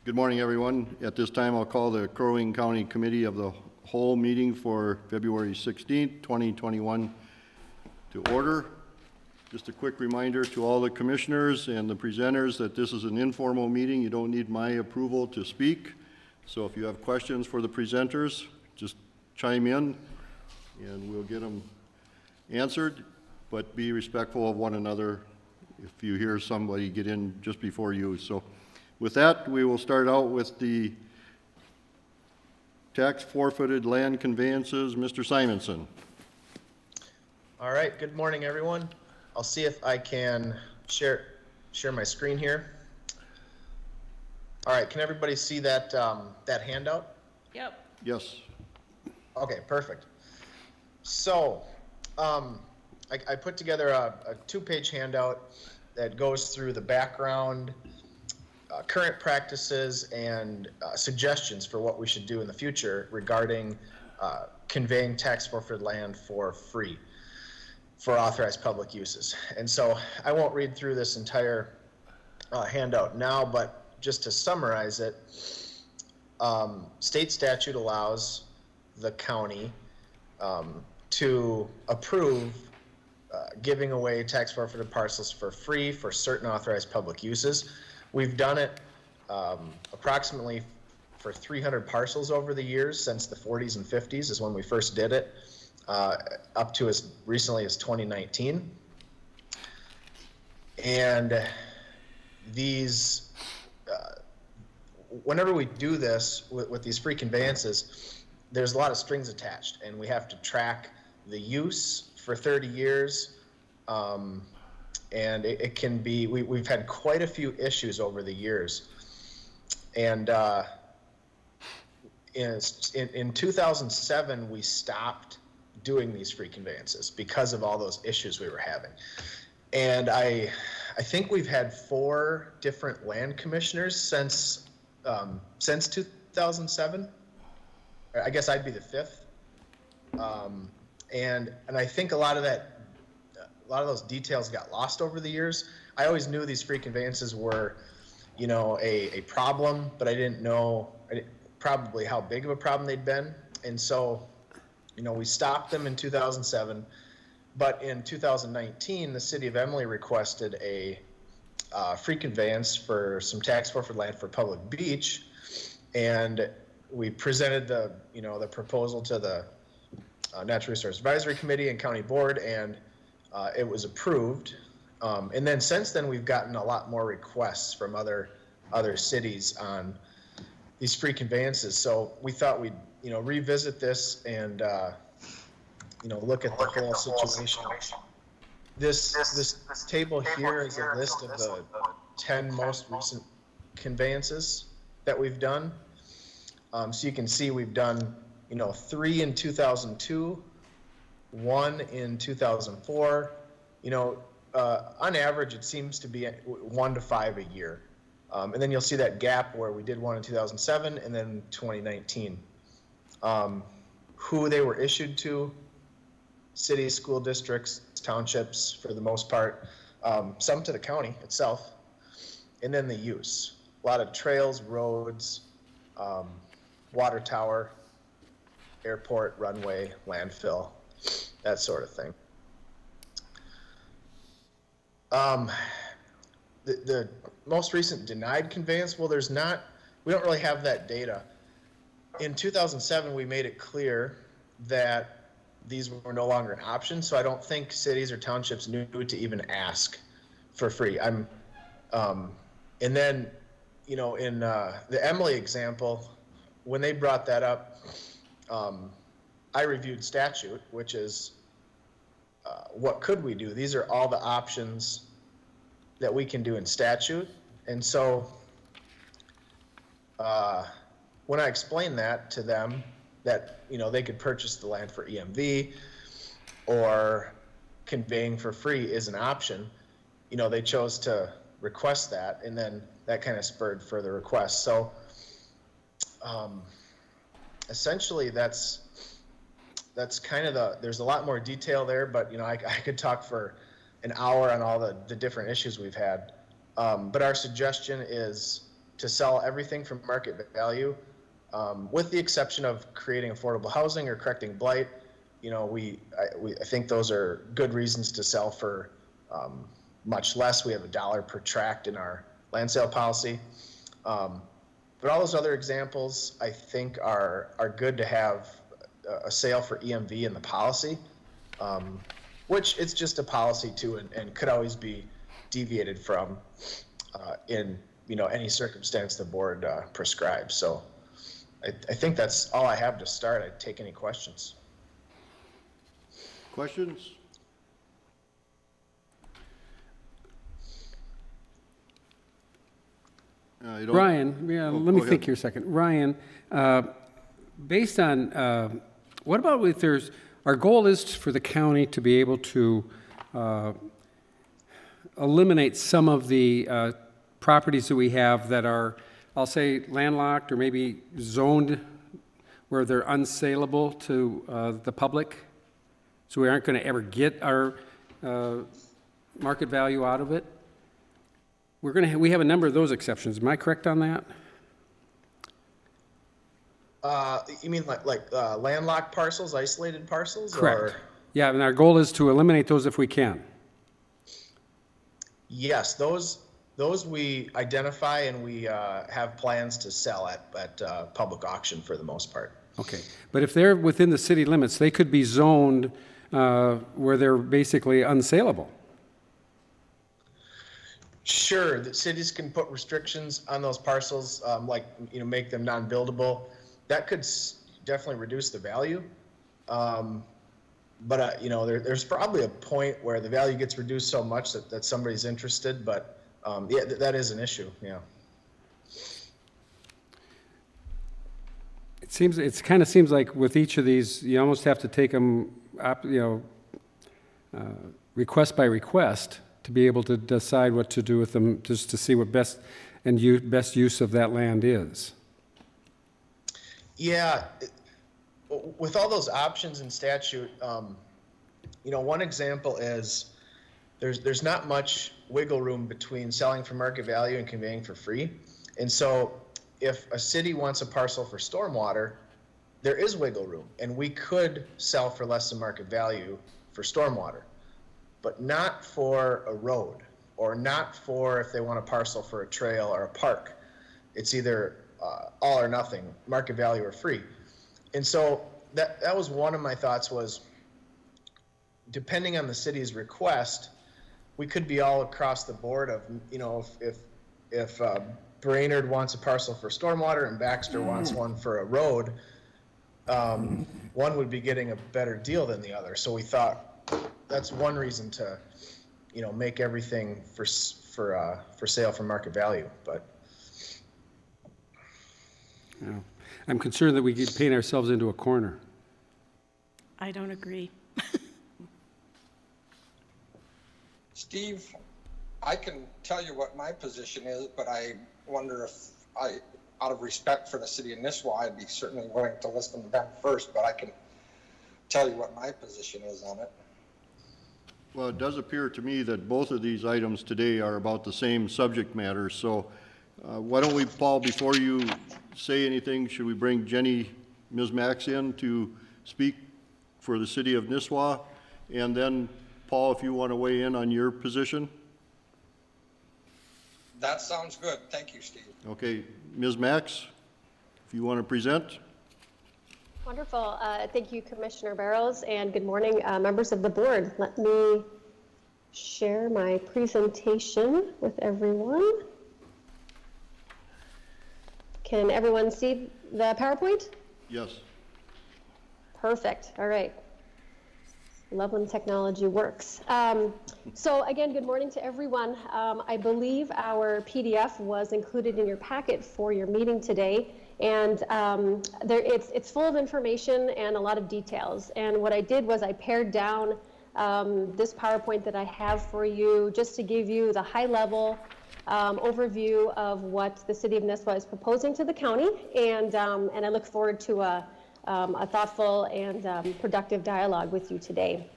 Good morning, everyone. At this time, I'll call the Crow Wing County Committee of the Whole meeting for February 16th, 2021 to order. Just a quick reminder to all the commissioners and the presenters that this is an informal meeting. You don't need my approval to speak. So if you have questions for the presenters, just chime in and we'll get them answered, but be respectful of one another if you hear somebody get in just before you. So with that, we will start out with the tax forfeited land conveyances. Mr. Simonson. All right, good morning, everyone. I'll see if I can share my screen here. All right, can everybody see that that handout? Yep. Yes. Okay, perfect. So I put together a two-page handout that goes through the background, current practices, and suggestions for what we should do in the future regarding conveying tax forfeited land for free for authorized public uses. And so I won't read through this entire handout now, but just to summarize it, state statute allows the county to approve giving away tax forfeited parcels for free for certain authorized public uses. We've done it approximately for 300 parcels over the years since the 40s and 50s is when we first did it, up to as recently as 2019. And these, whenever we do this with these free conveyances, there's a lot of strings attached, and we have to track the use for 30 years. And it can be, we've had quite a few issues over the years. And in 2007, we stopped doing these free conveyances because of all those issues we were having. And I think we've had 4 different land commissioners since 2007. I guess I'd be the 5th. And I think a lot of those details got lost over the years. I always knew these free conveyances were, you know, a problem, but I didn't know probably how big of a problem they'd been. And so, you know, we stopped them in 2007, but in 2019, the city of Emily requested a free conveyance for some tax forfeited land for public beach. And we presented the proposal to the Natural Resource Advisory Committee and County Board, and it was approved. And then since then, we've gotten a lot more requests from other cities on these free conveyances. So we thought we'd revisit this and look at the whole situation. This table here is a list of the 10 most recent conveyances that we've done. So you can see we've done 3 in 2002, 1 in 2004. On average, it seems to be 1 to 5 a year. And then you'll see that gap where we did 1 in 2007 and then 2019. Who they were issued to: cities, school districts, townships for the most part, some to the county itself, and then the use. A lot of trails, roads, water tower, airport, runway, landfill, that sort of thing. The most recent denied conveyance, well, we don't really have that data. In 2007, we made it clear that these were no longer an option, so I don't think cities or townships knew to even ask for free. And then, in the Emily example, when they brought that up, I reviewed statute, which is what could we do? These are all the options that we can do in statute. And so when I explained that to them, that they could purchase the land for EMV or conveying for free is an option, they chose to request that, and then that kind of spurred further requests. So essentially that's kind of there's a lot more detail there, but I could talk for an hour on all the different issues we've had. But our suggestion is to sell everything from market value, with the exception of creating affordable housing or correcting blight. You know, I think those are good reasons to sell for much less. We have $1 per tract in our land sale policy. But all those other examples, I think, are good to have a sale for EMV in the policy, which it's just a policy too, and could always be deviated from in any circumstance the board prescribes. So I think that's all I have to start. I'd take any questions. Questions? Ryan, let me go think ahead. here a second. Ryan, based on, what about if our goal is for the county to be able to eliminate some of the properties that we have that are, I'll say, landlocked or maybe zoned where they're unsaleable to the public, so we aren't going to ever get our market value out of it? We have a number of those exceptions. Am I correct on that? You mean like landlocked parcels, isolated parcels? Correct. Or? Yeah, and our goal is to eliminate those if we can. Yes, those we identify and we have plans to sell at public auction for the most part. Okay, but if they're within the city limits, they could be zoned where they're basically unsaleable. Sure, the cities can put restrictions on those parcels, like make them non-buildable. That could definitely reduce the value. But there's probably a point where the value gets reduced so much that somebody's interested. But yeah, that is an issue. Yeah. It kind of seems like with each of these, you almost have to take them, request by request to be able to decide what to do with them, just to see what best use of that land is. Yeah, with all those options in statute, one example is there's not much wiggle room between selling for market value and conveying for free. And so if a city wants a parcel for stormwater, there is wiggle room, and we could sell for less than market value for stormwater, but not for a road, or not for if they want a parcel for a trail or a park. It's either all or nothing, market value or free. And so that was one of my thoughts, was depending on the city's request, we could be all across the board of, if Brainerd wants a parcel for stormwater and Baxter wants one for a road, one would be getting a better deal than the other. So we thought that's one reason to, make everything for sale for market value. But Yeah. I'm concerned that we keep painting ourselves into a corner. I don't agree. Steve, I can tell you what my position is, but I wonder if out of respect for the city of Nisswa, I'd be certainly willing to listen to them first, but I can tell you what my position is on it. Well, it does appear to me that both of these items today are about the same subject matter, so why don't we, Paul, before you say anything, should we bring Ms. Max in to speak for the city of Nisswa? And then, Paul, if you want to weigh in on your position? That sounds good. Thank you, Steve. Okay, Ms. Max, if you want to present? Wonderful. Thank you, Commissioner Barrows, and good morning, members of the board. Let me share my presentation with everyone. Can everyone see the PowerPoint? Yes. Perfect. All right. Love when technology works. So again, good morning to everyone. I believe our PDF was included in your packet for your meeting today. And it's full of information and a lot of details. And what I did was I pared down this PowerPoint that I have for you just to give you the high level overview of what the city of Nisswa is proposing to the county. And I look forward to a thoughtful and productive dialogue with you today.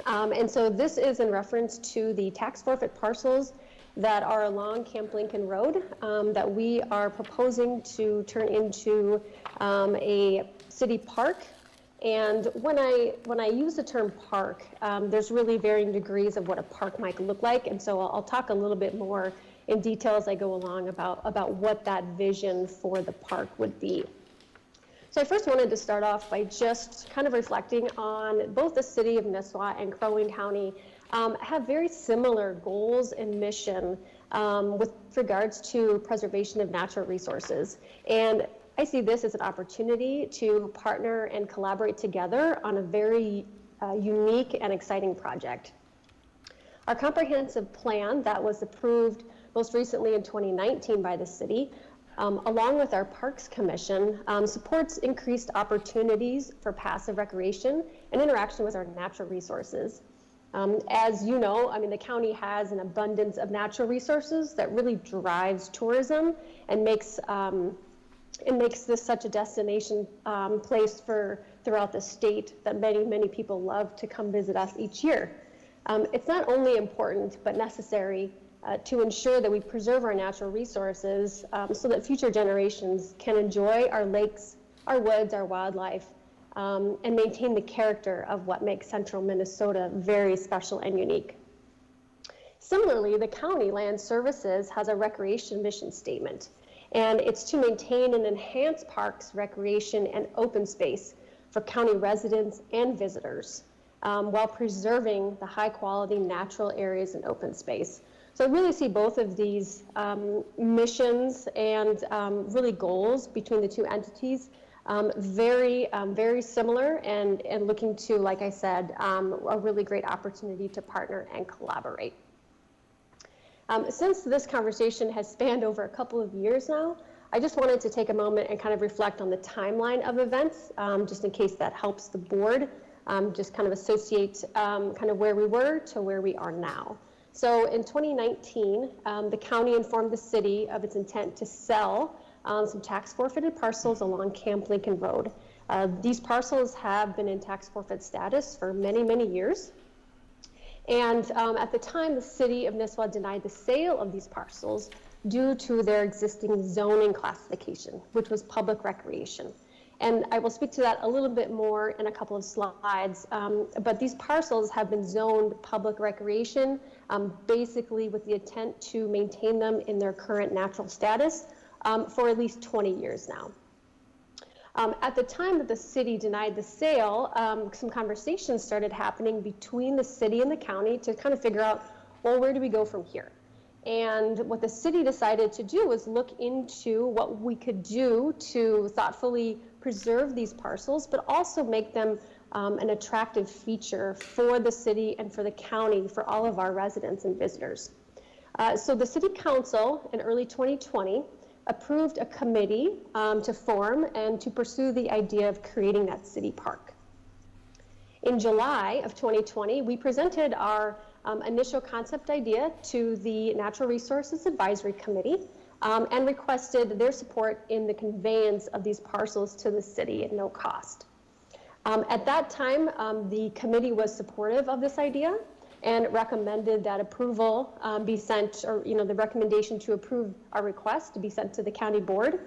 And so this is in reference to the tax forfeit parcels that are along Camp Lincoln Road that we are proposing to turn into a city park. And when I use the term park, there's really varying degrees of what a park might look like. And so I'll talk a little bit more in detail as I go along about what that vision for the park would be. So I first wanted to start off by just kind of reflecting on both the city of Nisswa and Crow Wing County have very similar goals and mission with regards to preservation of natural resources. And I see this as an opportunity to partner and collaborate together on a very unique and exciting project. Our comprehensive plan that was approved most recently in 2019 by the city, along with our Parks Commission, supports increased opportunities for passive recreation and interaction with our natural resources. As you know, I mean, the county has an abundance of natural resources that really drives tourism and makes this such a destination place throughout the state that many, many people love to come visit us each year. It's not only important, but necessary to ensure that we preserve our natural resources so that future generations can enjoy our lakes, our woods, our wildlife, and maintain the character of what makes central Minnesota very special and unique. Similarly, the County Land Services has a recreation mission statement, and it's to maintain and enhance parks, recreation, and open space for county residents and visitors, while preserving the high-quality natural areas and open space. So I really see both of these missions and really goals between the two entities very similar and looking to, like I said, a really great opportunity to partner and collaborate. Since this conversation has spanned over a couple of years now, I just wanted to take a moment and kind of reflect on the timeline of events, just in case that helps the board, just kind of associate kind of where we were to where we are now. So in 2019, the county informed the city of its intent to sell some tax forfeited parcels along Camp Lincoln Road. These parcels have been in tax forfeit status for many, many years. And at the time, the city of Nisswa denied the sale of these parcels due to their existing zoning classification, which was public recreation. And I will speak to that a little bit more in a couple of slides, but these parcels have been zoned public recreation, basically with the intent to maintain them in their current natural status for at least 20 years now. At the time that the city denied the sale, some conversations started happening between the city and the county to kind of figure out, well, where do we go from here? And what the city decided to do was look into what we could do to thoughtfully preserve these parcels, but also make them an attractive feature for the city and for the county, for all of our residents and visitors. So the city council in early 2020 approved a committee to form and to pursue the idea of creating that city park. In July of 2020, we presented our initial concept idea to the Natural Resources Advisory Committee and requested their support in the conveyance of these parcels to the city at no cost. At that time, the committee was supportive of this idea and recommended that approval be sent, or the recommendation to approve our request to be sent to the county board.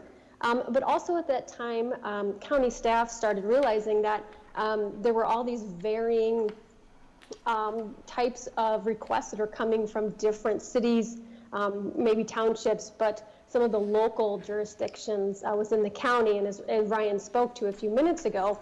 But also at that time, county staff started realizing that there were all these varying types of requests that are coming from different cities, maybe townships, but some of the local jurisdictions within the county, and as Ryan spoke to a few minutes ago,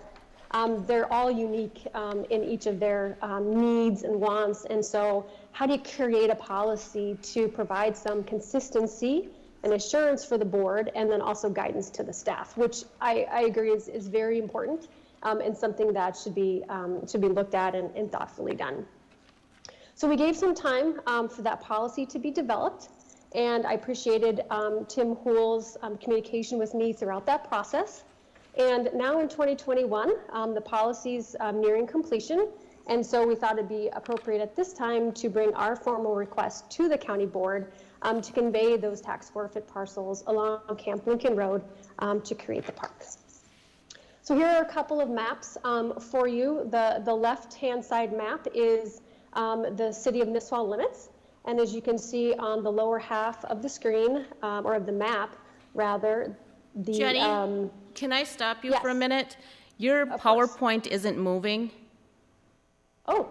they're all unique in each of their needs and wants. And so how do you create a policy to provide some consistency and assurance for the board, and then also guidance to the staff, which I agree is very important and something that should be looked at and thoughtfully done. So we gave some time for that policy to be developed, and I appreciated Tim Hoole's communication with me throughout that process. And now in 2021, the policy's nearing completion, and so we thought it'd be appropriate at this time to bring our formal request to the county board to convey those tax forfeit parcels along Camp Lincoln Road to create the park. So here are a couple of maps for you. The left-hand side map is the city of Nisswa limits, And as you can see on the lower half of the screen, or of the map, rather, the... Jenny, can I stop you for a yes. minute? Your Of course. PowerPoint isn't moving. Oh,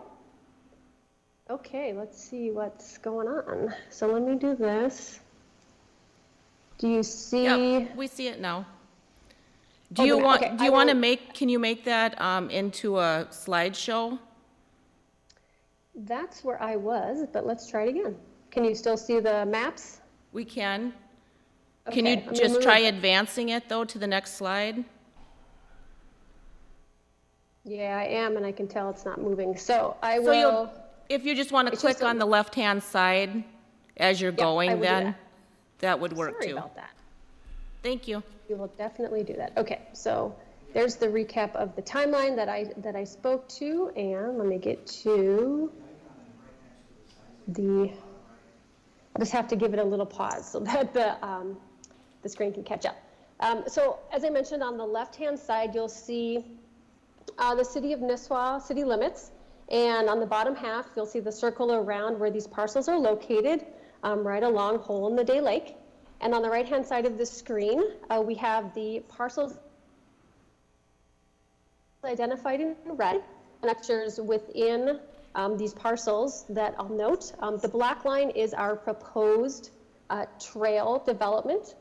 okay, let's see what's going on. So let me do this. Do you see? Yep, we see it now. Do Oh, you then- want, okay, do you I want to will- make, can you make that into a slideshow? That's where I was, but let's try it again. Can you still see the maps? We can. Can Okay, you I'm gonna just move- try advancing it, though, to the next slide? Yeah, I am, and I can tell it's not moving. So I So will, you'll, if you just want to It's just click on a- the left-hand side as you're I going, will do then that. that would work sorry too. about that. Thank you. We will definitely do that. Okay, so there's the recap of the timeline that I spoke to, and let me get to I'll just have to give it a little pause so that the screen can catch up. So as I mentioned, on the left-hand side, you'll see the city of Nisswa city limits, and on the bottom half, you'll see the circle around where these parcels are located, right along Hole in the Day Lake. And on the right-hand side of the screen, we have the parcels identified in red, connectors within these parcels that I'll note. The black line is our proposed trail development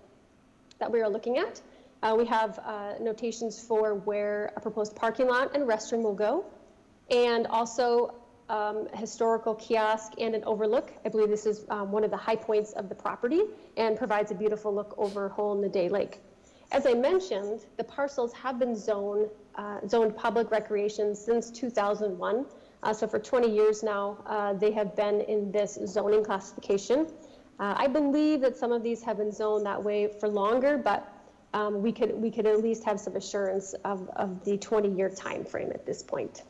that we are looking at. We have notations for where a proposed parking lot and restroom will go, and also historical kiosk and an overlook. I believe this is one of the high points of the property and provides a beautiful look over Hole in the Day Lake. As I mentioned, the parcels have been zoned public recreation since 2001. So for 20 years now, they have been in this zoning classification. I believe that some of these have been zoned that way for longer, but we could at least have some assurance of the 20-year time frame at this point.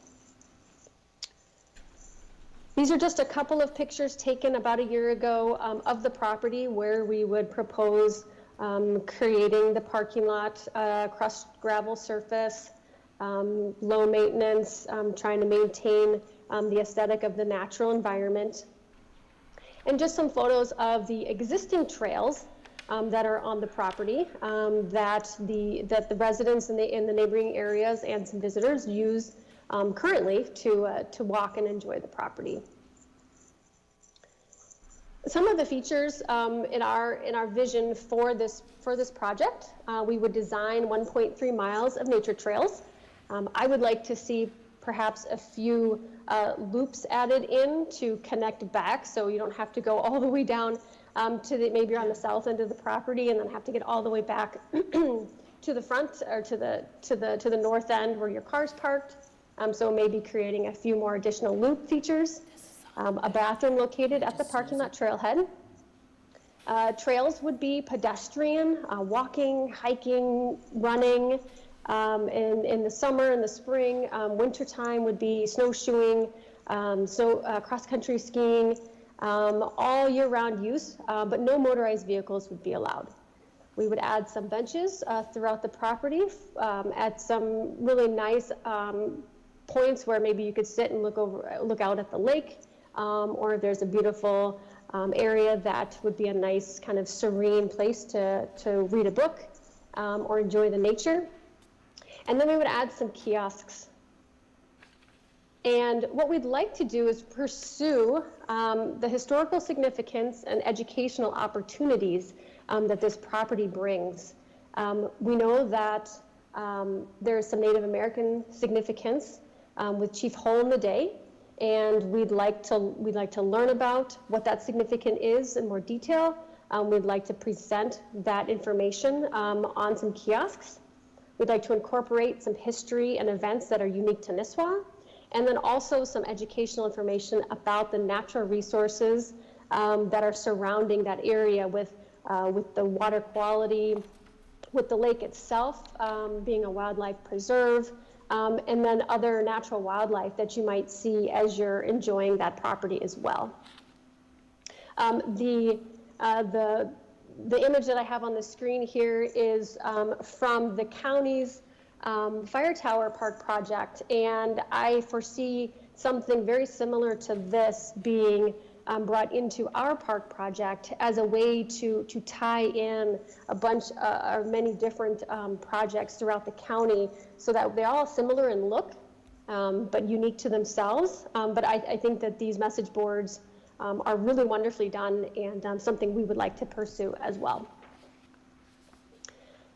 These are just a couple of pictures taken about a year ago of the property where we would propose creating the parking lot, crushed gravel surface, low maintenance, trying to maintain the aesthetic of the natural environment. And just some photos of the existing trails that are on the property that the residents in the neighboring areas and some visitors use currently to walk and enjoy the property. Some of the features in our vision for this project, we would design 1.3 miles of nature trails. I would like to see perhaps a few loops added in to connect back, so you don't have to go all the way down maybe you're on the south end of the property and then have to get all the way back to the front or to the north end where your car's parked. So maybe creating a few more additional loop features. A bathroom located at the parking lot trailhead. Trails would be pedestrian, walking, hiking, running. In the summer and the spring, wintertime would be snowshoeing, cross-country skiing, all year-round use, but no motorized vehicles would be allowed. We would add some benches throughout the property at some really nice points where maybe you could sit and look out at the lake, or if there's a beautiful area that would be a nice kind of serene place to read a book or enjoy the nature. And then we would add some kiosks. And what we'd like to do is pursue the historical significance and educational opportunities that this property brings. We know that there's some Native American significance with Chief Hole in the Day, and we'd like to learn about what that significance is in more detail. We'd like to present that information on some kiosks. We'd like to incorporate some history and events that are unique to Nisswa, and then also some educational information about the natural resources that are surrounding that area with the water quality, with the lake itself being a wildlife preserve, and then other natural wildlife that you might see as you're enjoying that property as well. The image that I have on the screen here is from the county's Fire Tower Park project, and I foresee something very similar to this being brought into our park project as a way to tie in a bunch or many different projects throughout the county so that they're all similar in look, but unique to themselves. But I think that these message boards are really wonderfully done and something we would like to pursue as well.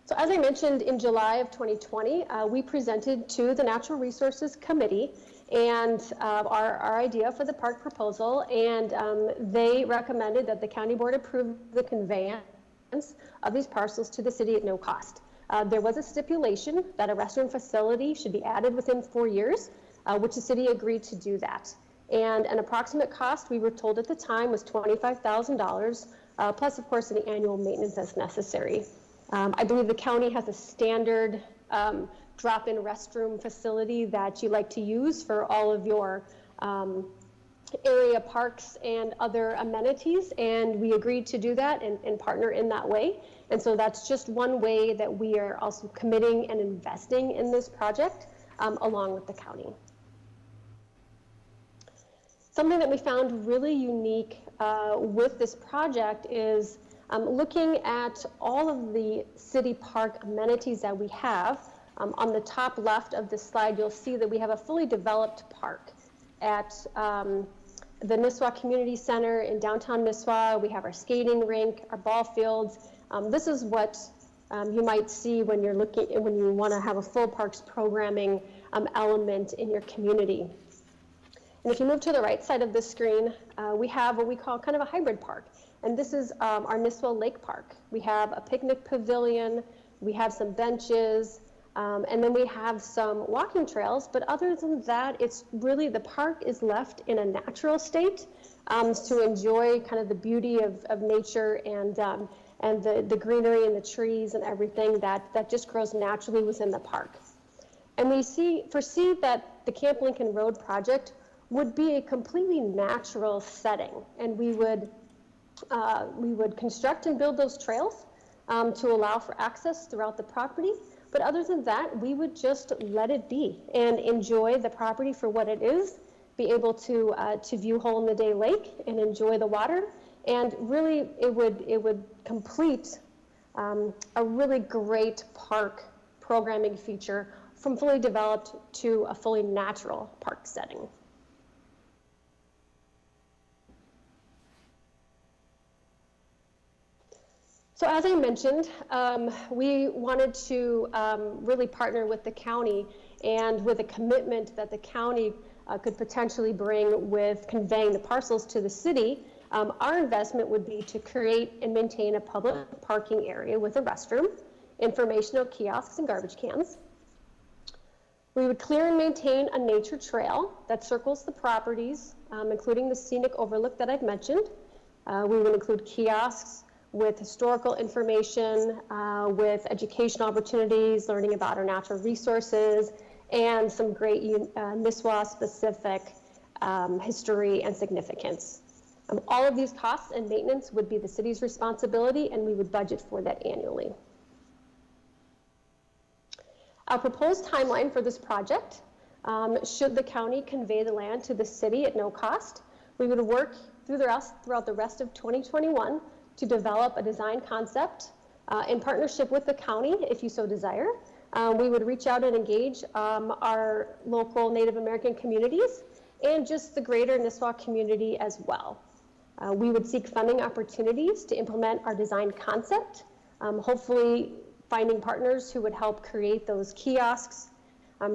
So as I mentioned, in July of 2020, we presented to the Natural Resources Committee and our idea for the park proposal, and they recommended that the county board approve the conveyance of these parcels to the city at no cost. There was a stipulation that a restroom facility should be added within 4 years, which the city agreed to do that. And an approximate cost, we were told at the time, was $25,000, plus of course any annual maintenance as necessary. I believe the county has a standard drop-in restroom facility that you like to use for all of your area parks and other amenities, and we agreed to do that and partner in that way. And so that's just one way that we are also committing and investing in this project along with the county. Something that we found really unique with this project is looking at all of the city park amenities that we have. On the top left of this slide, you'll see that we have a fully developed park at the Nisswa Community Center in downtown Nisswa. We have our skating rink, our ball fields. This is what you might see when you're when you want to have a full parks programming element in your community. And if you move to the right side of the screen, we have what we call kind of a hybrid park. And this is our Nisswa Lake Park. We have a picnic pavilion, we have some benches, and then we have some walking trails. But other than that, it's really, the park is left in a natural state to enjoy kind of the beauty of nature and the greenery and the trees and everything that just grows naturally within the park. And we foresee that the Camp Lincoln Road project would be a completely natural setting, and we would construct and build those trails to allow for access throughout the property. But other than that, we would just let it be and enjoy the property for what it is, be able to view Hole in the Day Lake and enjoy the water. And really, it would complete a really great park programming feature from fully developed to a fully natural park setting. So as I mentioned, we wanted to really partner with the county and with a commitment that the county could potentially bring with conveying the parcels to the city. Our investment would be to create and maintain a public parking area with a restroom, informational kiosks, and garbage cans. We would clear and maintain a nature trail that circles the properties, including the scenic overlook that I've mentioned. We would include kiosks with historical information, with educational opportunities, learning about our natural resources, and some great Nisswa-specific history and significance. All of these costs and maintenance would be the city's responsibility, and we would budget for that annually. Our proposed timeline for this project, should the county convey the land to the city at no cost, we would work throughout the rest of 2021 to develop a design concept in partnership with the county, if you so desire. We would reach out and engage our local Native American communities and just the greater Nisswa community as well. We would seek funding opportunities to implement our design concept, hopefully finding partners who would help create those kiosks,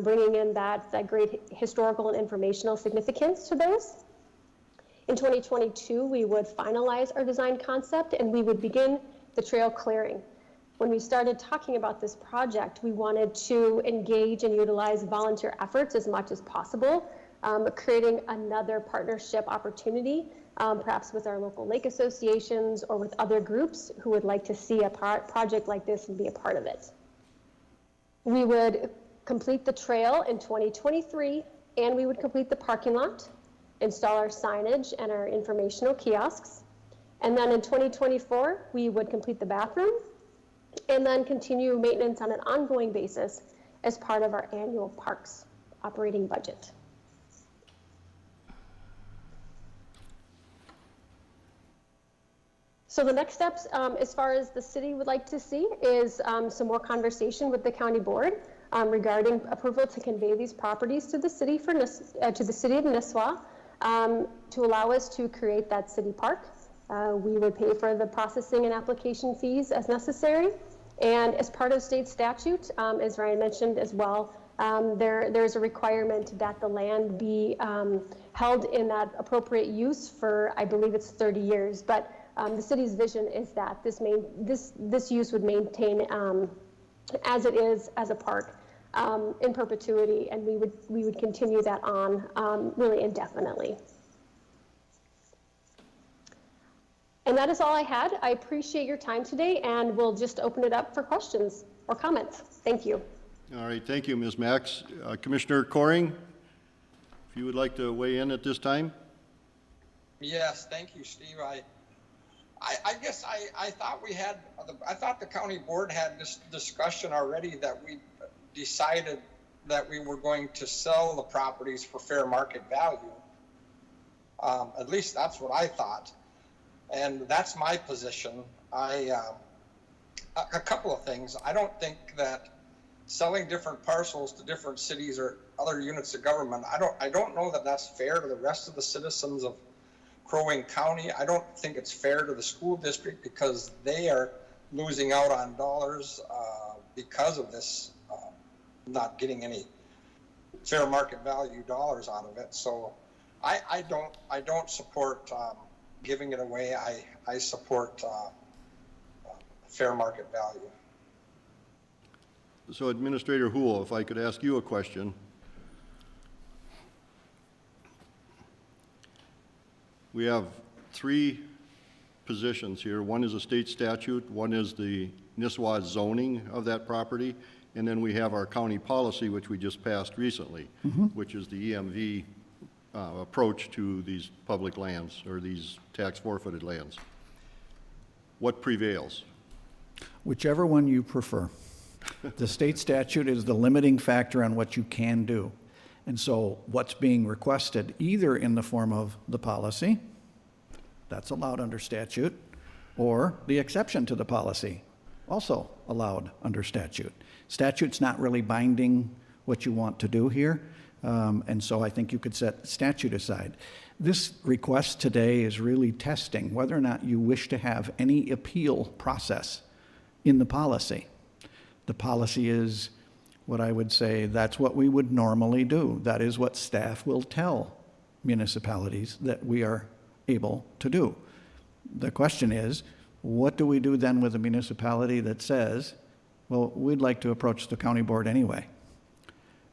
bringing in that great historical and informational significance to those. In 2022, we would finalize our design concept and we would begin the trail clearing. When we started talking about this project, we wanted to engage and utilize volunteer efforts as much as possible, creating another partnership opportunity, perhaps with our local lake associations or with other groups who would like to see a project like this and be a part of it. We would complete the trail in 2023, and we would complete the parking lot, install our signage and our informational kiosks. And then in 2024, we would complete the bathroom and then continue maintenance on an ongoing basis as part of our annual parks operating budget. So the next steps, as far as the city would like to see, is some more conversation with the county board regarding approval to convey these properties to the city of Nisswa to allow us to create that city park. We would pay for the processing and application fees as necessary. And as part of state statute, as Ryan mentioned as well, there's a requirement that the land be held in that appropriate use for, I believe it's 30 years. But the city's vision is that this use would maintain as it is as a park in perpetuity, and we would continue that on really indefinitely. And that is all I had. I appreciate your time today, and we'll just open it up for questions or comments. Thank you. All right, thank you, Ms. Max. Commissioner Coring, if you would like to weigh in at this time? Yes, thank you, Steve. I guess I thought I thought the county board had this discussion already that we decided that we were going to sell the properties for fair market value. At least that's what I thought. And that's my position. A couple of things. I don't think that selling different parcels to different cities or other units of government, I don't know that that's fair to the rest of the citizens of Crow Wing County. I don't think it's fair to the school district because they are losing out on dollars because of this, not getting any fair market value dollars out of it. So I don't support giving it away. I support fair market value. So Administrator Houle, if I could ask you a question. We have three positions here. One is a state statute, one is the Nisswa zoning of that property, and then we have our county policy, which we just passed recently, which is the EMV approach to these public lands or these tax forfeited lands. What prevails? Whichever one you prefer. The state statute is the limiting factor on what you can do. And so what's being requested, either in the form of the policy, that's allowed under statute, or the exception to the policy, also allowed under statute. Statute's not really binding what you want to do here, and so I think you could set statute aside. This request today is really testing whether or not you wish to have any appeal process in the policy. The policy is what I would say that's what we would normally do. That is what staff will tell municipalities that we are able to do. The question is, what do we do then with a municipality that says, well, we'd like to approach the county board anyway?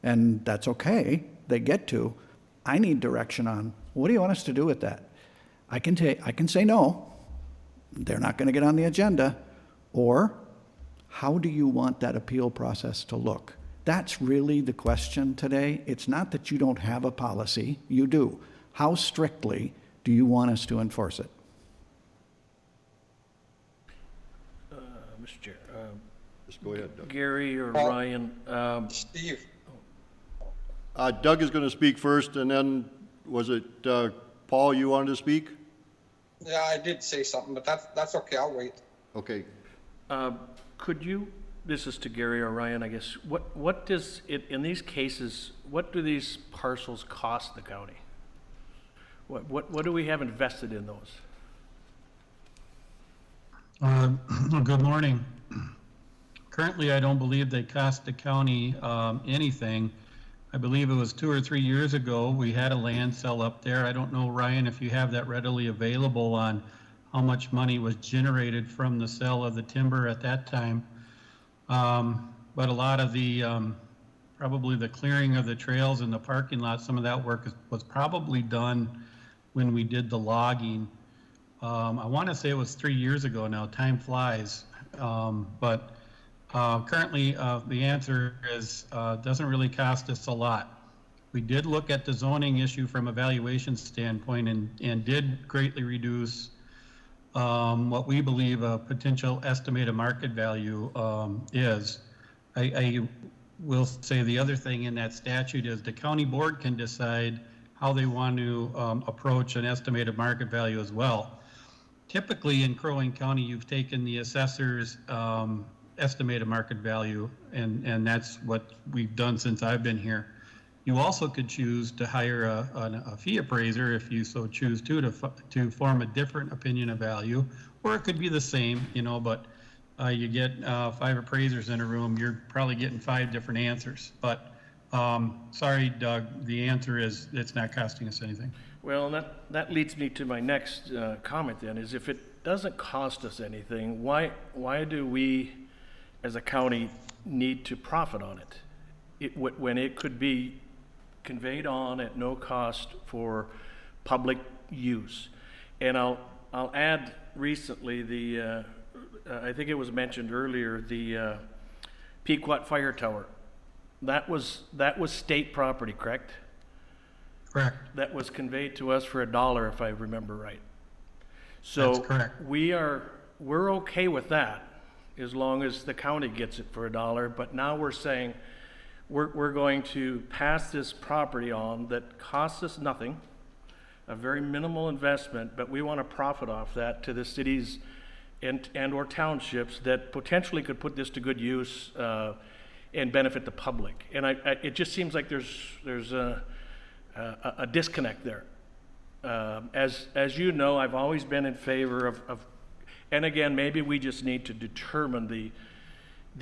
And that's okay, they get to. I need direction on, what do you want us to do with that? I can say no, they're not gonna get on the agenda, or how do you want that appeal process to look? That's really the question today. It's not that you don't have a policy, you do. How strictly do you want us to enforce it? Mr. Chair, Just go ahead, Doug. Gary or Well, Ryan, Steve, Doug is going to speak first, and then, was it Paul you wanted to speak? yeah, I did say something, but that's okay. I'll wait. Okay. could you, this is to Gary or Ryan, I guess, what does it, in these cases, what do these parcels cost the county? What do we have invested in those? Good morning. Currently, I don't believe they cost the county anything. I believe it was 2 or 3 years ago, we had a land sale up there. I don't know, Ryan, if you have that readily available on how much money was generated from the sale of the timber at that time. But a lot of the, probably the clearing of the trails and the parking lot, some of that work was probably done when we did the logging. I want to say it was 3 years ago now, time flies. But currently the answer is doesn't really cost us a lot. We did look at the zoning issue from a valuation standpoint and did greatly reduce what we believe a potential estimated market value is. I will say the other thing in that statute is the county board can decide how they want to approach an estimated market value as well. typically in Crow Wing County, you've taken the assessor's estimated market value, and that's what we've done since I've been here. You also could choose to hire a fee appraiser if you so choose to form a different opinion of value, or it could be the same, you know, but you get 5 appraisers in a room, you're probably getting 5 different answers. But sorry, Doug, the answer is it's not costing us anything. Well, and that leads me to my next comment then, is if it doesn't cost us anything, why do we, as a county, need to profit on it? When it could be conveyed on at no cost for public use. And I'll add recently I think it was mentioned earlier, the Pequot Fire Tower. That was state property, correct? Correct. That was conveyed to us for $1, if I remember right. So That's correct. we're okay with that as long as the county gets it for $1. But now we're saying we're going to pass this property on that costs us nothing, a very minimal investment, but we want to profit off that to the cities and or townships that potentially could put this to good use and benefit the public. And it just seems like there's a disconnect there. As you know, I've always been in favor of, and again, maybe we just need to determine the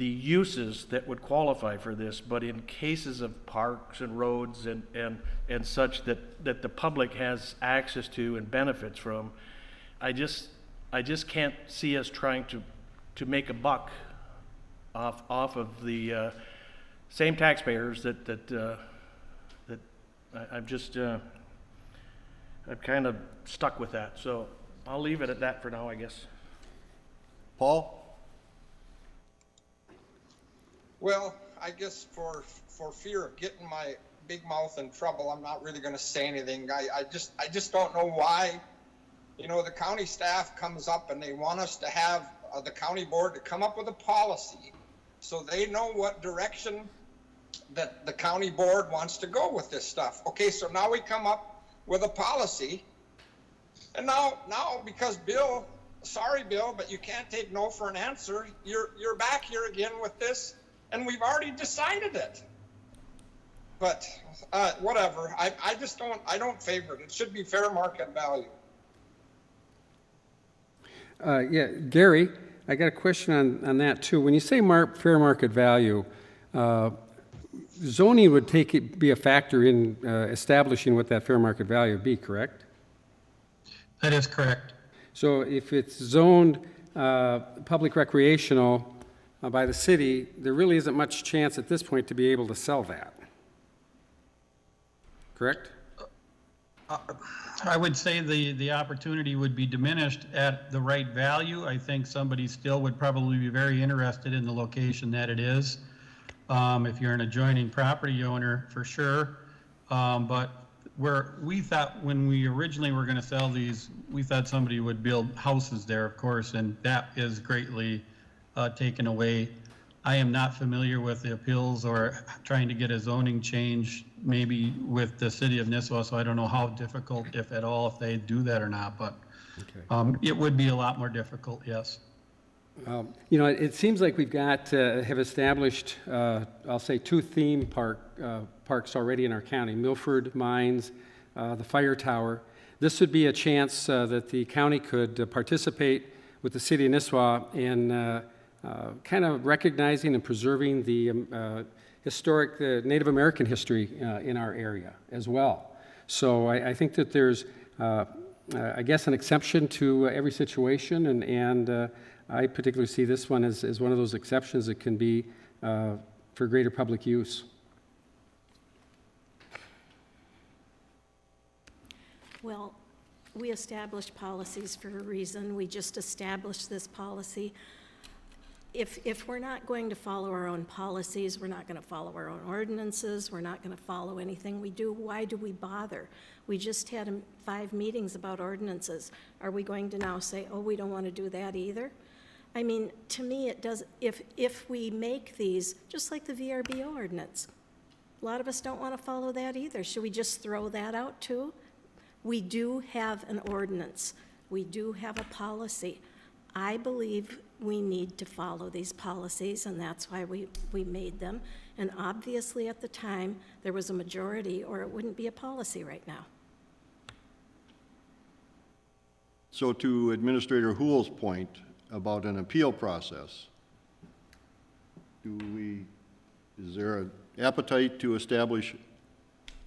uses that would qualify for this, but in cases of parks and roads and such that the public has access to and benefits from, I just can't see us trying to make a buck off of the same taxpayers that I'm kind of stuck with that. So I'll leave it at that for now, I guess. Paul? Well, I guess for fear of getting my big mouth in trouble, I'm not really going to say anything. I just don't know why, you know, the county staff comes up and they want us to have the county board to come up with a policy so they know what direction that the county board wants to go with this stuff. Okay, so now we come up with a policy, and now because Bill, sorry Bill, but you can't take no for an answer. You're back here again with this, and we've already decided it. But whatever. I don't favor it. It should be fair market value. Yeah, Gary, I got a question on that too. When you say fair market value, zoning would be a factor in establishing what that fair market value would be, correct? That is correct. So if it's zoned public recreational by the city, there really isn't much chance at this point to be able to sell that, correct? I would say the opportunity would be diminished at the right value. I think somebody still would probably be very interested in the location that it is. If you're an adjoining property owner, for sure. But we thought when we originally were going to sell these, we thought somebody would build houses there, of course, and that is greatly taken away. I am not familiar with the appeals or trying to get a zoning change maybe with the city of Nisswa, so I don't know how difficult, if at all, if they do that or not, but it would be a lot more difficult, yes. You know, it seems like we've have established, I'll say, 2 theme parks already in our county, Milford Mines, the Fire Tower. This would be a chance that the county could participate with the city of Nisswa in kind of recognizing and preserving the historic Native American history in our area as well. So I think that there's, I guess, an exception to every situation, and I particularly see this one as one of those exceptions that can be for greater public use. Well, we established policies for a reason. We just established this policy. If we're not going to follow our own policies, we're not going to follow our own ordinances, we're not going to follow anything we do, why do we bother? We just had 5 meetings about ordinances. Are we going to now say, oh, we don't want to do that either? I mean, to me, it does, if we make these, just like the VRBO ordinance, a lot of us don't want to follow that either. Should we just throw that out too? We do have an ordinance We do have a policy. I believe we need to follow these policies, and that's why we made them. And obviously, at the time, there was a majority, or it wouldn't be a policy right now. So to Administrator Hool's point about an appeal process, is there an appetite to establish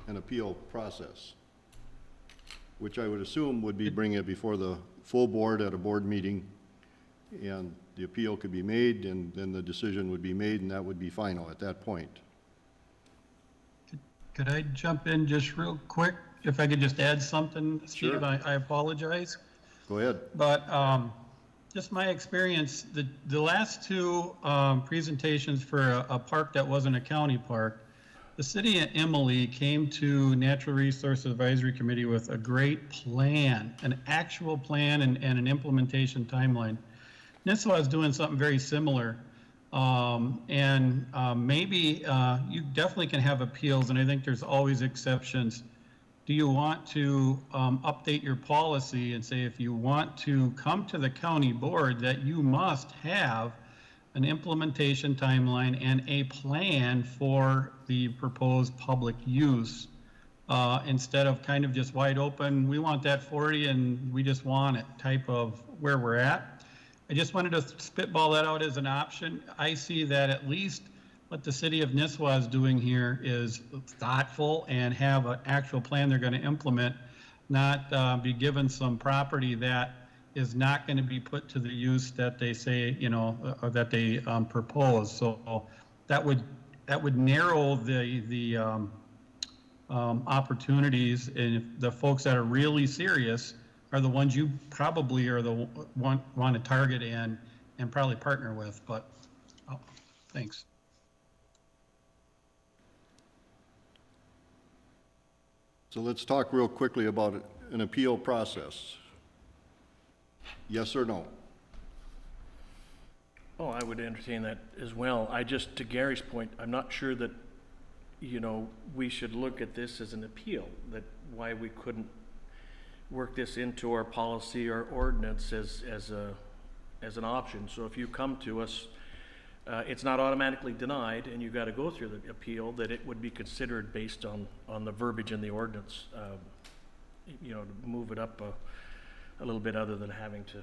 an appeal process? Which I would assume would be bringing it before the full board at a board meeting, and the appeal could be made, and then the decision would be made, and that would be final at that point. Could I jump in just real quick? If I could just add something, Steve, Sure. I apologize. Go ahead. But just my experience, the last two presentations for a park that wasn't a county park, the city of Emily came to Natural Resource Advisory Committee with a great plan, an actual plan and an implementation timeline. Nisswa is doing something very similar. Maybe you definitely can have appeals, and I think there's always exceptions. Do you want to update your policy and say if you want to come to the county board that you must have an implementation timeline and a plan for the proposed public use, instead of kind of just wide open, we want that 40 and we just want it type of where we're at. I just wanted to spitball that out as an option. I see that at least what the city of Nisswa is doing here is thoughtful and have an actual plan they're going to implement, not be given some property that is not going to be put to the use that they say, or that they propose. So that would narrow the opportunities, and if the folks that are really serious are the ones you probably are the want to target and probably partner with. But thanks. So let's talk real quickly about an appeal process. Yes or no? Oh, I would entertain that as well. To Gary's point, I'm not sure that, we should look at this as an appeal, that why we couldn't work this into our policy or ordinance as an option. So if you come to us, it's not automatically denied, and you've got to go through the appeal, that it would be considered based on the verbiage in the ordinance, to move it up a little bit other than having to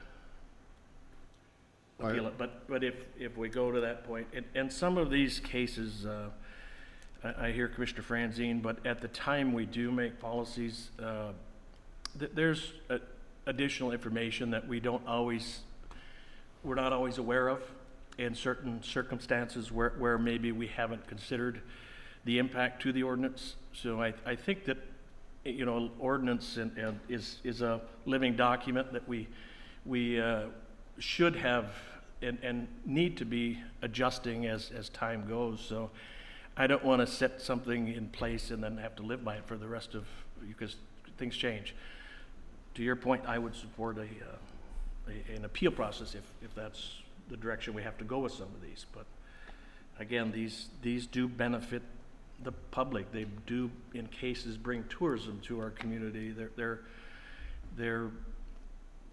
appeal it. But if we go to that point, and some of these cases, I hear Commissioner Franzine, but at the time we do make policies, there's additional information that we're not always aware of in certain circumstances where maybe we haven't considered the impact to the ordinance. So I think that, ordinance is a living document that we should have and need to be adjusting as time goes. So I don't want to set something in place and then have to live by it for the rest of, because things change. To your point, I would support an appeal process if that's the direction we have to go with some of these. But again, these do benefit the public. They do, in cases, bring tourism to our community. They're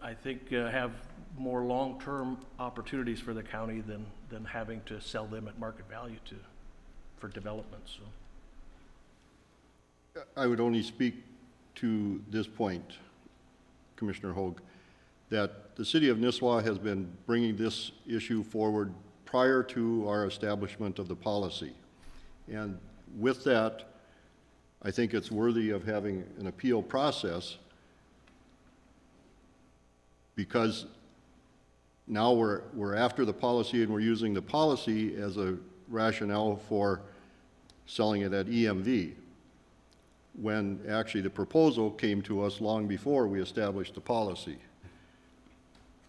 I think, have more long-term opportunities for the county than having to sell them at market value for development. So I would only speak to this point, Commissioner Hoag, that the city of Nisswa has been bringing this issue forward prior to our establishment of the policy. And with that, I think it's worthy of having an appeal process, because now we're after the policy and we're using the policy as a rationale for selling it at EMV, when actually the proposal came to us long before we established the policy.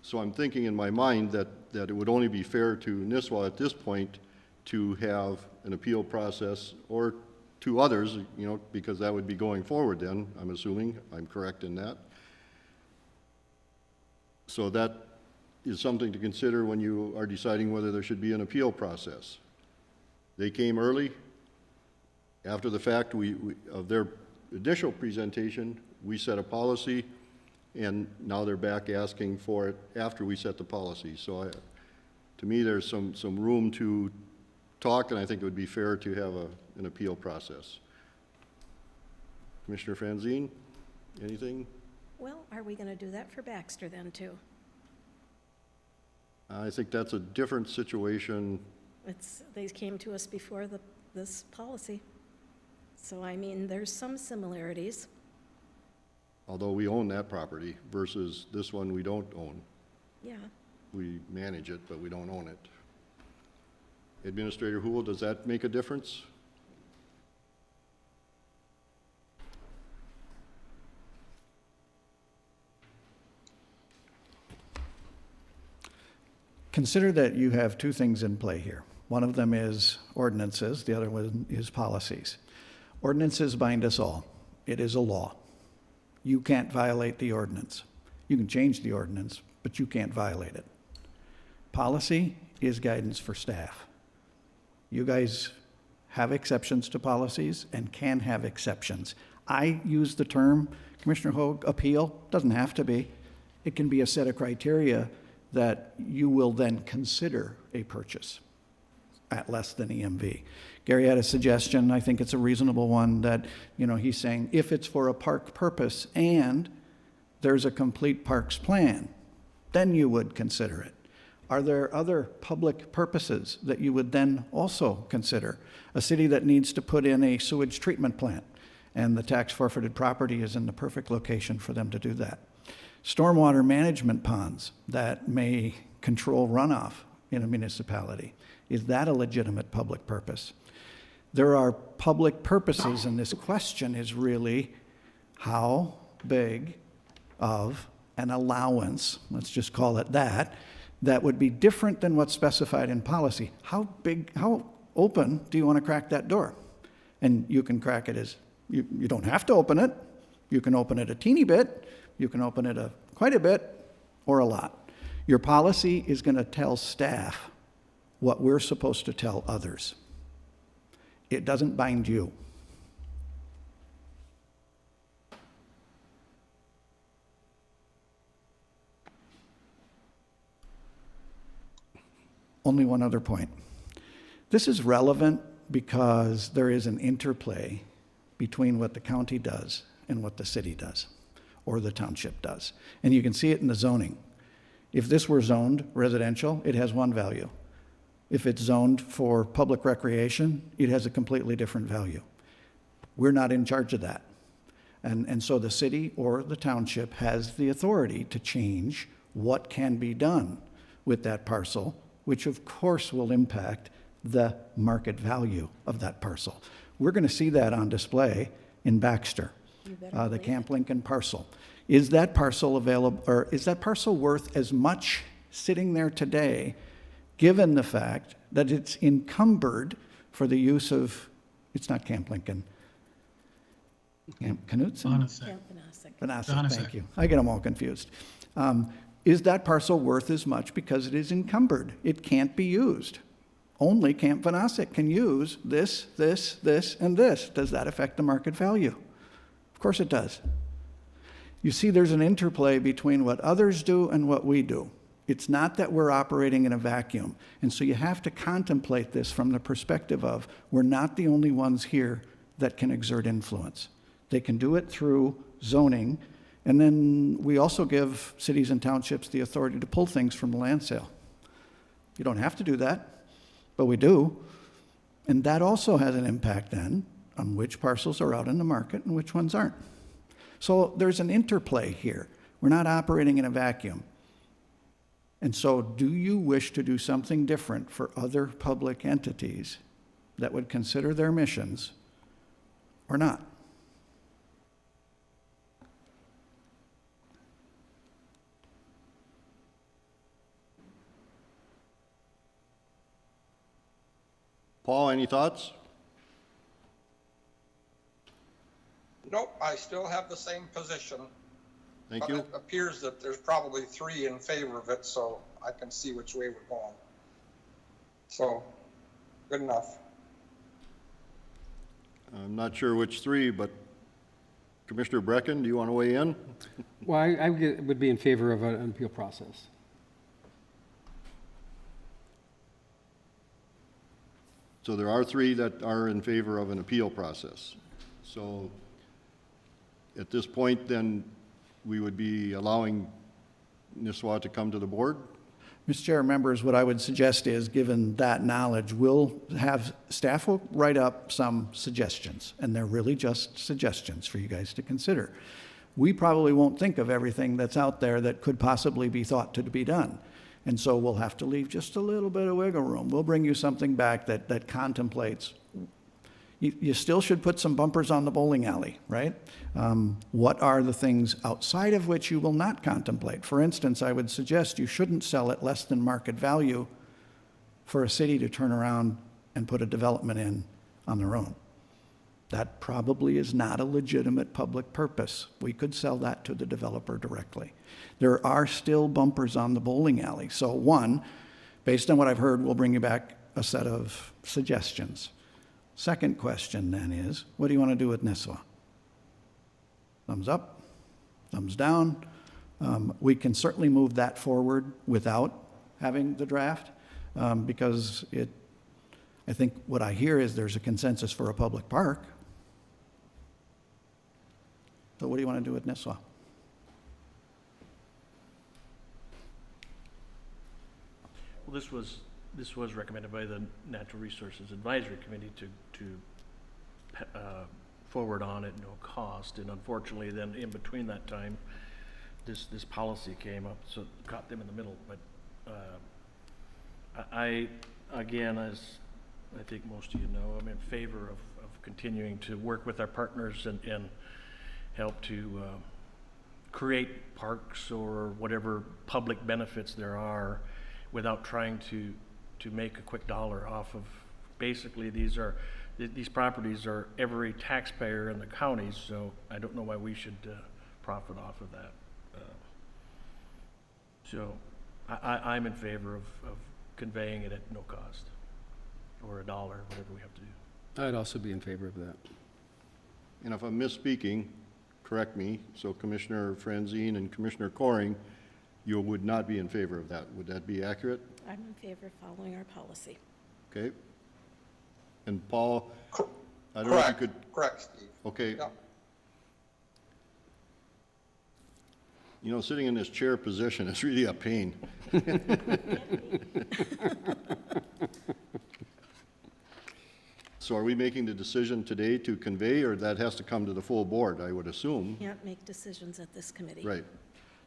So I'm thinking in my mind that it would only be fair to Nisswa at this point to have an appeal process, or to others, because that would be going forward then, I'm assuming, I'm correct in that. So that is something to consider when you are deciding whether there should be an appeal process. They came early. After the fact of their initial presentation, we set a policy. and now they're back asking for it after we set the policy. So to me, there's some room to talk, and I think it would be fair to have an appeal process. Commissioner Franzine, anything? Well, are we going to do that for Baxter then, too? I think that's a different situation. They came to us before this policy. So, I mean, there's some similarities. Although we own that property versus this one we don't own. Yeah. We manage it, but we don't own it. Administrator Houle, does that make a difference? Consider that you have two things in play here. One of them is ordinances, the other one is policies. Ordinances bind us all. It is a law. You can't violate the ordinance. You can change the ordinance, but you can't violate it. Policy is guidance for staff. You guys have exceptions to policies and can have exceptions. I use the term, Commissioner Hoag, appeal. Doesn't have to be. It can be a set of criteria that you will then consider a purchase at less than EMV. Gary had a suggestion, I think it's a reasonable one, that, he's saying if it's for a park purpose and there's a complete parks plan, then you would consider it. Are there other public purposes that you would then also consider? A city that needs to put in a sewage treatment plant, and the tax forfeited property is in the perfect location for them to do that. Stormwater management ponds that may control runoff in a municipality. Is that a legitimate public purpose? There are public purposes, and this question is really how big of an allowance, let's just call it that would be different than what's specified in policy. How open do you want to crack that door? And you can crack it as, you don't have to open it. You can open it a teeny bit. You can open it quite a bit or a lot. Your policy is going to tell staff what we're supposed to tell others. It doesn't bind you. Only one other point. This is relevant because there is an interplay between what the county does and what the city does, or the township does. And you can see it in the zoning. If this were zoned residential, it has one value. If it's zoned for public recreation, it has a completely different value. We're not in charge of that. And so the city or the township has the authority to change what can be done with that parcel, which of course will impact the market value of that parcel. We're going to see that on display in Baxter, the Camp Lincoln parcel. Is that parcel available, or is that parcel worth as much sitting there today, given the fact that it's encumbered for the use of, it's not Camp Lincoln, Camp Knutson? Bonasek. Bonasek, thank you. I get them all confused. Is that parcel worth as much because it is encumbered? It can't be used. Only Camp Bonasek can use this, this, this, and this. Does that affect the market value? Of course it does. You see, there's an interplay between what others do and what we do. It's not that we're operating in a vacuum. And so you have to contemplate this from the perspective of, we're not the only ones here that can exert influence. They can do it through zoning, and then we also give cities and townships the authority to pull things from the land sale. You don't have to do that, but we do. And that also has an impact then on which parcels are out in the market and which ones aren't. So there's an interplay here. We're not operating in a vacuum. And so do you wish to do something different for other public entities that would consider their missions or not? Paul, any thoughts? Nope, I still have the same position. Thank But you. it appears that there's probably 3 in favor of it, so I can see which way we're going. So, good enough. I'm not sure which 3, but Commissioner Brecken, do you want to weigh in? Well, I would be in favor of an appeal process. So there are 3 that are in favor of an appeal process. So at this point, then, we would be allowing Nisswa to come to the board? Mr. Chair, members, what I would suggest is, given that knowledge, staff will write up some suggestions, and they're really just suggestions for you guys to consider. We probably won't think of everything that's out there that could possibly be thought to be done. And so we'll have to leave just a little bit of wiggle room. We'll bring you something back that contemplates. You still should put some bumpers on the bowling alley, right? What are the things outside of which you will not contemplate? For instance, I would suggest you shouldn't sell at less than market value for a city to turn around and put a development in on their own. That probably is not a legitimate public purpose. We could sell that to the developer directly. There are still bumpers on the bowling alley. So one, based on what I've heard, we'll bring you back a set of suggestions. Second question then is, what do you want to do with Nisswa? Thumbs up, thumbs down. We can certainly move that forward without having the draft, because I think what I hear is there's a consensus for a public park. So what do you want to do with Nisswa? Well, this was recommended by the Natural Resources Advisory Committee to forward on at no cost, and unfortunately then in between that time, this policy came up, so it caught them in the middle. But I, again, as I think most of you know, I'm in favor of continuing to work with our partners and help to create parks or whatever public benefits there are without trying to make a quick dollar off of. Basically, these properties are every taxpayer in the county, so I don't know why we should profit off of that. So I'm in favor of conveying it at no cost, or $1, whatever we have to do. I'd also be in favor of that. And if I'm misspeaking, correct me. So Commissioner Franzine and Commissioner Coring, you would not be in favor of that. Would that be accurate? I'm in favor of following our policy. Okay. And Paul, I don't know if you Correct, could, correct, Steve. okay. Yeah. You know, sitting in this chair position is really a pain. So are we making the decision today to convey, or that has to come to the full board, I would assume? Can't make decisions at this committee. Right.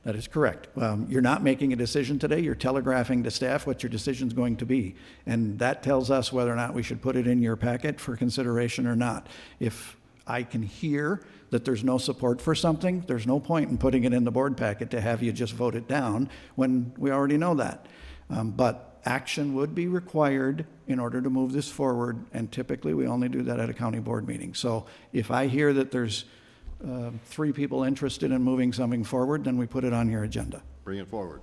That is correct. You're not making a decision today. You're telegraphing to staff what your decision's going to be. And that tells us whether or not we should put it in your packet for consideration or not. If I can hear that there's no support for something, there's no point in putting it in the board packet to have you just vote it down when we already know that. But action would be required in order to move this forward, and typically we only do that at a county board meeting. So if I hear that there's 3 people interested in moving something forward, then we put it on your agenda. Bring it forward.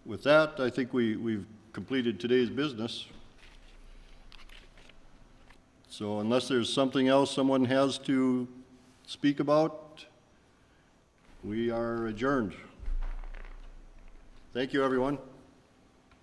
With that, I think we've completed today's business. So unless there's something else someone has to speak about, we are adjourned. Thank you, everyone.